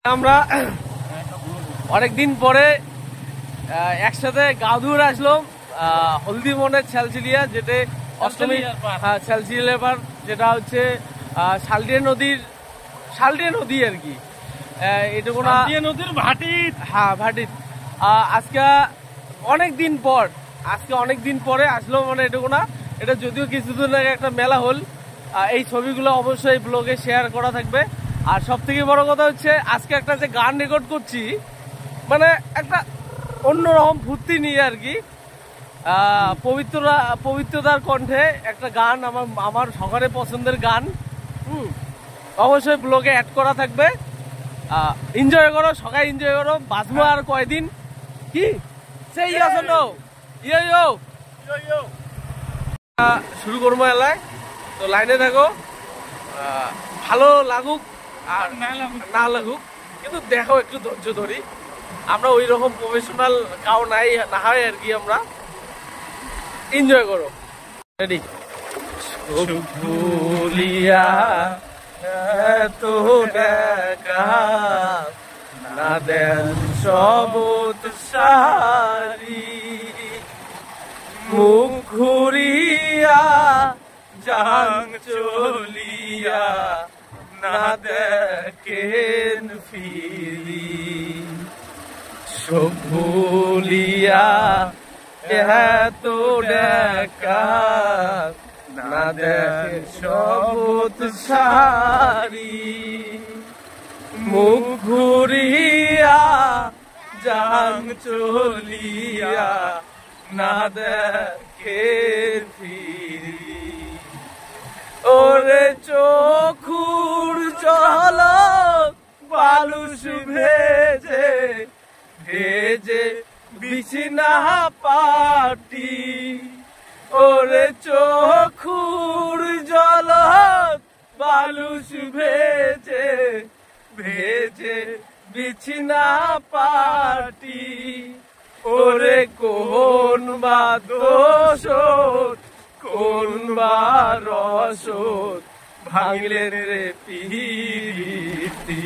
আমরা অনেকদিন পরে একসাথে গাদুর আসলাম হলদি মনের ছ্যালচিলিয়া, যেটা অষ্টমী ছ্যালচিলিয়া পার, যেটা হচ্ছে শালটিয়া নদী আর কি, এটুকু না নদীর ভাটি। হ্যাঁ, ভাটি। আজকে অনেক দিন পরে আসলাম, মানে এটুকু না, এটা যদিও কিছুদিন আগে একটা মেলা হল। এই ছবিগুলো অবশ্যই ব্লগে শেয়ার করা থাকবে। আর সব থেকে বড় কথা হচ্ছে আজকে একটা যে গান রেকর্ড করছি, মানে একটা অন্যরকম ফুর্তি নিয়ে আর কি, পবিত্রতার কণ্ঠে একটা গান, আমার সকালে পছন্দের গান। অবশ্যই ব্লগে অ্যাড করা থাকবে। এনজয় করো, সকালে এনজয় করো। বাঁচবো আর কয়দিন, কি সেই শুরু করবো এলাকায়। তো লাইনে থাকো, ভালো লাগুক আর না লাগুক, কিন্তু দেখো একটু ধৈর্য ধরি। আমরা ওই রকম প্রফেশনাল কাউ নাই না হয় আর কি, আমরা এনজয় করো। রেডি? ভুলিয়া তো দেখা না দেন সবুত সারি, মুখ ঘুরিয়া যাং চলিয়া না দেখেন ফিরি, সব ভুলিয়া এত দেখা না দেখেন সবুত সারি, মুখ ঘুরিয়া যাং চলিয়া না দেখে ফিরি, ওরে চোখুর ঝলক বালুস ভেজে ভেজে বিছনা পাটি, ওরে চোখুর ঝলক বালুস ভেজে ভেজে বিছনা পাটি, ওরে কোন বা দোষ কোন বা রসদ ভাঙলেন রে পিরিতি।